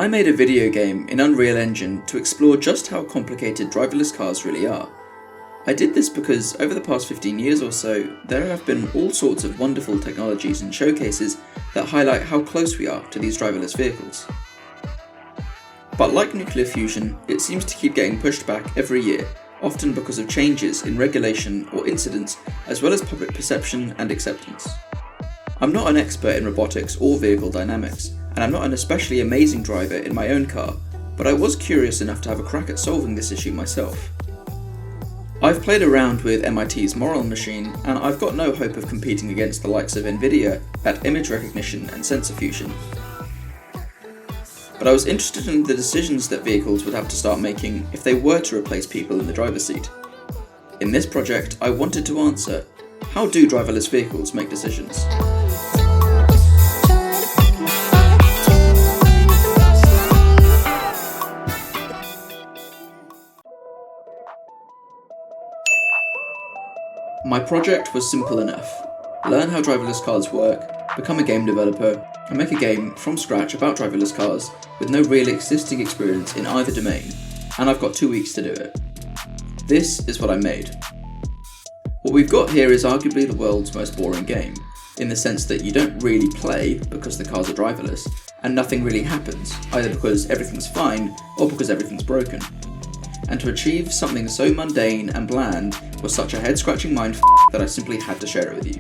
I made a video game in Unreal Engine to explore just how complicated driverless cars really are. I did this because over the past 15 years or so, there have been all sorts of wonderful technologies and showcases that highlight how close we are to these driverless vehicles. But like nuclear fusion, it seems to keep getting pushed back every year, often because of changes in regulation or incidents, as well as public perception and acceptance. I'm not an expert in robotics or vehicle dynamics, and I'm not an especially amazing driver in my own car, but I was curious enough to have a crack at solving this issue myself. I've played around with MIT's Moral Machine, and I've got no hope of competing against the likes of Nvidia at image recognition and sensor fusion. But I was interested in the decisions that vehicles would have to start making if they were to replace people in the driver's seat. In this project, I wanted to answer, how do driverless vehicles make decisions? My project was simple enough. Learn how driverless cars work, become a game developer, and make a game from scratch about driverless cars with no real existing experience in either domain, and I've got 2 weeks to do it. This is what I made. What we've got here is arguably the world's most boring game, in the sense that you don't really play because the cars are driverless, and nothing really happens, either because everything's fine or because everything's broken. And to achieve something so mundane and bland was such a head-scratching mind that I simply had to share it with you.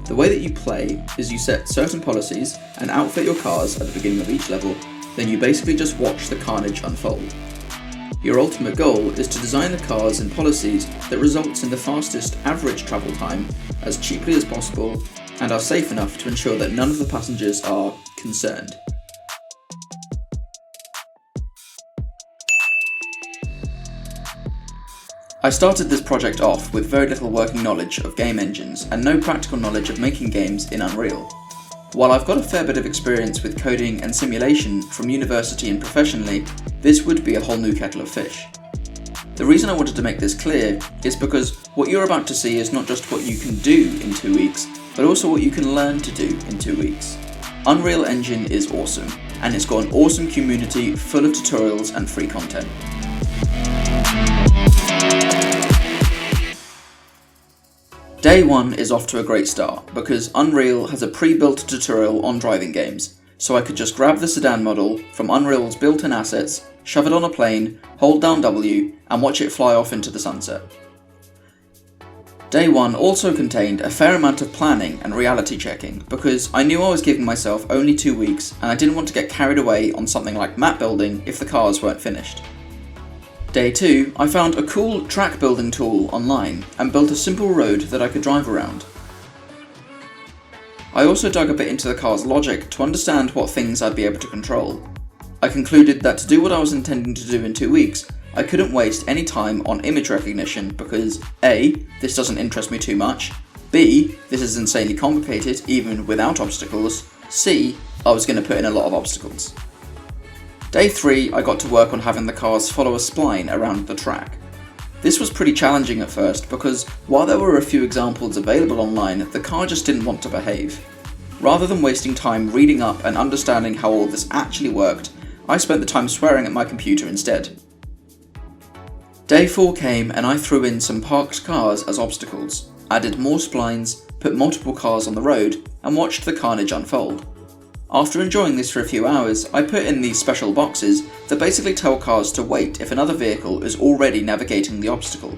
The way that you play is you set certain policies and outfit your cars at the beginning of each level, then you basically just watch the carnage unfold. Your ultimate goal is to design the cars and policies that results in the fastest average travel time as cheaply as possible and are safe enough to ensure that none of the passengers are concerned. I started this project off with very little working knowledge of game engines and no practical knowledge of making games in Unreal. While I've got a fair bit of experience with coding and simulation from university and professionally, this would be a whole new kettle of fish. The reason I wanted to make this clear is because what you're about to see is not just what you can do in 2 weeks, but also what you can learn to do in 2 weeks. Unreal Engine is awesome, and it's got an awesome community full of tutorials and free content. Day 1 is off to a great start because Unreal has a pre-built tutorial on driving games, so I could just grab the sedan model from Unreal's built-in assets, shove it on a plane, hold down W, and watch it fly off into the sunset. Day 1 also contained a fair amount of planning and reality checking because I knew I was giving myself only 2 weeks and I didn't want to get carried away on something like map building if the cars weren't finished. Day 2, I found a cool track building tool online and built a simple road that I could drive around. I also dug a bit into the car's logic to understand what things I'd be able to control. I concluded that to do what I was intending to do in 2 weeks, I couldn't waste any time on image recognition because A, this doesn't interest me too much, B, this is insanely complicated even without obstacles, C, I was going to put in a lot of obstacles. Day 3, I got to work on having the cars follow a spline around the track. This was pretty challenging at first because while there were a few examples available online, the car just didn't want to behave. Rather than wasting time reading up and understanding how all this actually worked, I spent the time swearing at my computer instead. Day 4 came and I threw in some parked cars as obstacles, added more splines, put multiple cars on the road, and watched the carnage unfold. After enjoying this for a few hours, I put in these special boxes that basically tell cars to wait if another vehicle is already navigating the obstacle.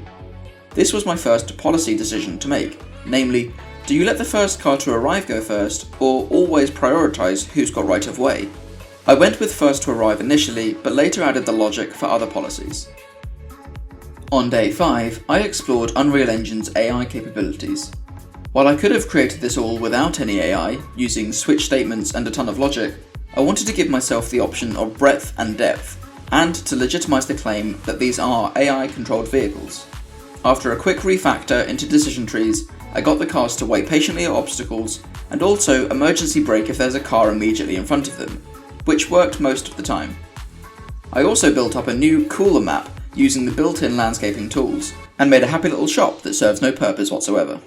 This was my first policy decision to make, namely, do you let the first car to arrive go first, or always prioritise who's got right of way? I went with first to arrive initially, but later added the logic for other policies. On day 5, I explored Unreal Engine's AI capabilities. While I could have created this all without any AI, using switch statements and a ton of logic, I wanted to give myself the option of breadth and depth, and to legitimise the claim that these are AI-controlled vehicles. After a quick refactor into decision trees, I got the cars to wait patiently at obstacles, and also emergency brake if there's a car immediately in front of them, which worked most of the time. I also built up a new, cooler map using the built-in landscaping tools, and made a happy little shop that serves no purpose whatsoever.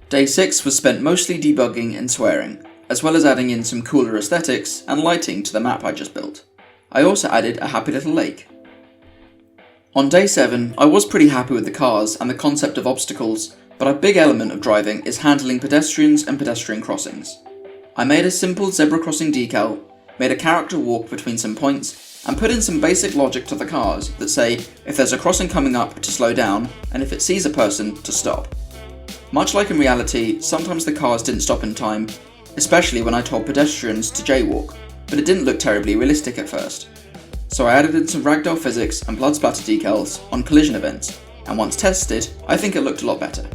Day 6 was spent mostly debugging and swearing, as well as adding in some cooler aesthetics and lighting to the map I just built. I also added a happy little lake. On day 7, I was pretty happy with the cars and the concept of obstacles, but a big element of driving is handling pedestrians and pedestrian crossings. I made a simple zebra crossing decal, made a character walk between some points, and put in some basic logic to the cars that say if there's a crossing coming up to slow down, and if it sees a person to stop. Much like in reality, sometimes the cars didn't stop in time, especially when I told pedestrians to jaywalk, but it didn't look terribly realistic at first. So I added in some ragdoll physics and blood splatter decals on collision events, and once tested, I think it looked a lot better.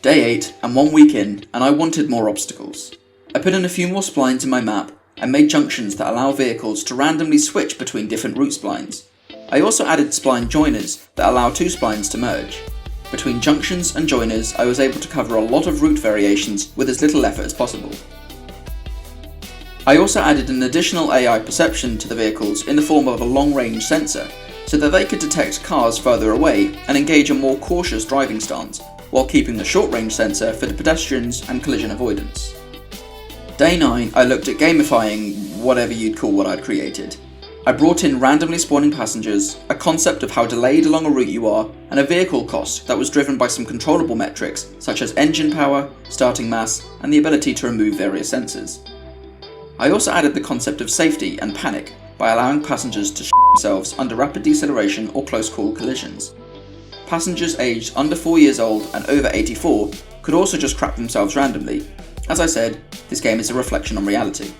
Day 8 and 1 week in, and I wanted more obstacles. I put in a few more splines in my map and made junctions that allow vehicles to randomly switch between different route splines. I also added spline joiners that allow 2 splines to merge. Between junctions and joiners, I was able to cover a lot of route variations with as little effort as possible. I also added an additional AI perception to the vehicles in the form of a long-range sensor, so that they could detect cars further away and engage a more cautious driving stance, while keeping the short-range sensor for the pedestrians and collision avoidance. Day 9, I looked at gamifying whatever you'd call what I'd created. I brought in randomly spawning passengers, a concept of how delayed along a route you are, and a vehicle cost that was driven by some controllable metrics such as engine power, starting mass, and the ability to remove various sensors. I also added the concept of safety and panic by allowing passengers to themselves under rapid deceleration or close call collisions. Passengers aged under 4 years old and over 84 could also just crap themselves randomly. As I said, this game is a reflection on reality.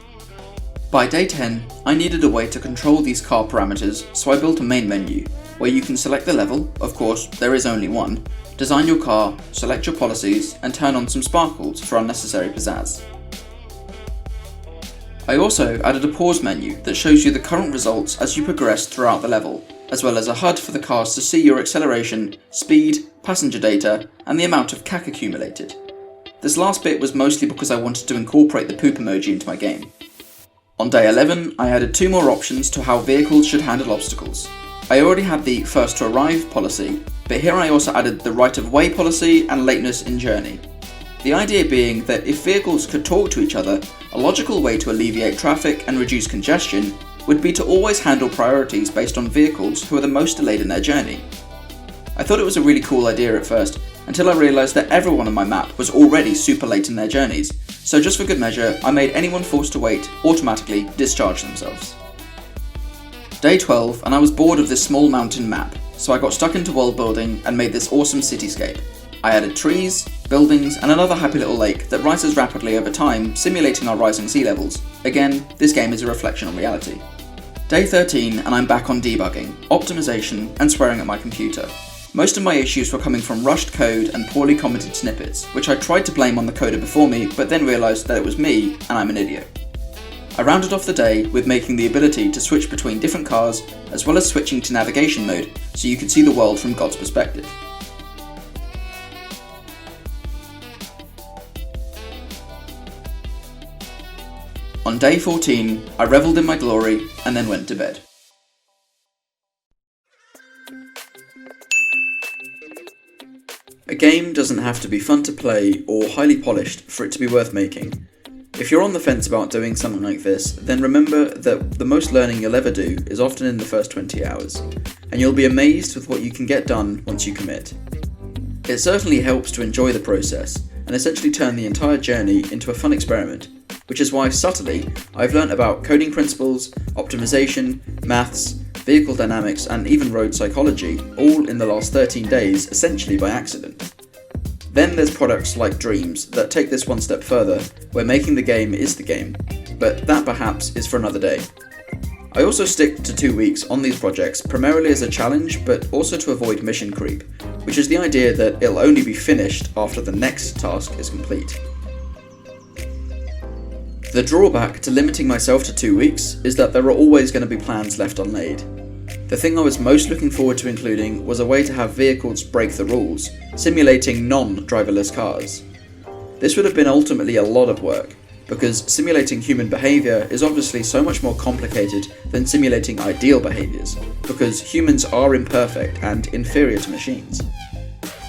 By day 10, I needed a way to control these car parameters, so I built a main menu, where you can select the level, of course there is only one, design your car, select your policies, and turn on some sparkles for unnecessary pizzazz. I also added a pause menu that shows you the current results as you progress throughout the level, as well as a HUD for the cars to see your acceleration, speed, passenger data, and the amount of CAC accumulated. This last bit was mostly because I wanted to incorporate the poop emoji into my game. On day 11, I added 2 more options to how vehicles should handle obstacles. I already had the first to arrive policy, but here I also added the right of way policy and lateness in journey. The idea being that if vehicles could talk to each other, a logical way to alleviate traffic and reduce congestion would be to always handle priorities based on vehicles who are the most delayed in their journey. I thought it was a really cool idea at first, until I realised that everyone on my map was already super late in their journeys, so just for good measure, I made anyone forced to wait automatically discharge themselves. Day 12, and I was bored of this small mountain map, so I got stuck into world building and made this awesome cityscape. I added trees, buildings, and another happy little lake that rises rapidly over time, simulating our rising sea levels. Again, this game is a reflection on reality. Day 13, and I'm back on debugging, optimization, and swearing at my computer. Most of my issues were coming from rushed code and poorly commented snippets, which I tried to blame on the coder before me, but then realised that it was me, and I'm an idiot. I rounded off the day with making the ability to switch between different cars, as well as switching to navigation mode, so you could see the world from God's perspective. On day 14, I revelled in my glory and then went to bed. A game doesn't have to be fun to play or highly polished for it to be worth making. If you're on the fence about doing something like this, then remember that the most learning you'll ever do is often in the first 20 hours, and you'll be amazed with what you can get done once you commit. It certainly helps to enjoy the process and essentially turn the entire journey into a fun experiment, which is why, subtly, I've learnt about coding principles, optimization, maths, vehicle dynamics, and even road psychology, all in the last 13 days, essentially by accident. Then there's products like Dreams that take this one step further, where making the game is the game, but that perhaps is for another day. I also stick to 2 weeks on these projects primarily as a challenge, but also to avoid mission creep, which is the idea that it'll only be finished after the next task is complete. The drawback to limiting myself to 2 weeks is that there are always going to be plans left unlaid. The thing I was most looking forward to including was a way to have vehicles break the rules, simulating non-driverless cars. This would have been ultimately a lot of work, because simulating human behaviour is obviously so much more complicated than simulating ideal behaviours, because humans are imperfect and inferior to machines.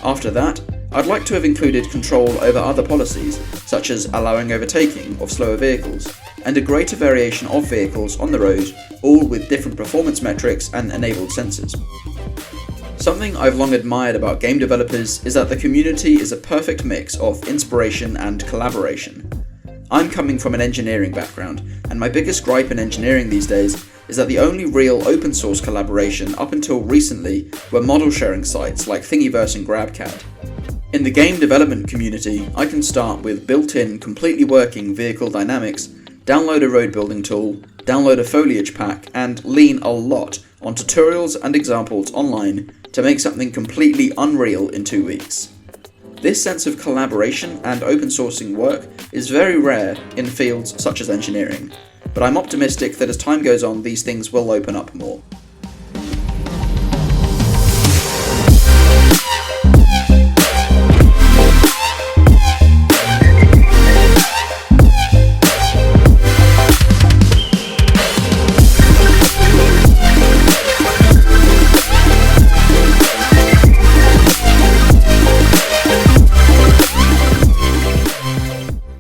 After that, I'd like to have included control over other policies, such as allowing overtaking of slower vehicles, and a greater variation of vehicles on the road, all with different performance metrics and enabled sensors. Something I've long admired about game developers is that the community is a perfect mix of inspiration and collaboration. I'm coming from an engineering background, and my biggest gripe in engineering these days is that the only real open source collaboration up until recently were model sharing sites like Thingiverse and GrabCAD. In the game development community, I can start with built-in, completely working vehicle dynamics, download a road building tool, download a foliage pack, and lean a lot on tutorials and examples online to make something completely unreal in 2 weeks. This sense of collaboration and open sourcing work is very rare in fields such as engineering, but I'm optimistic that as time goes on these things will open up more.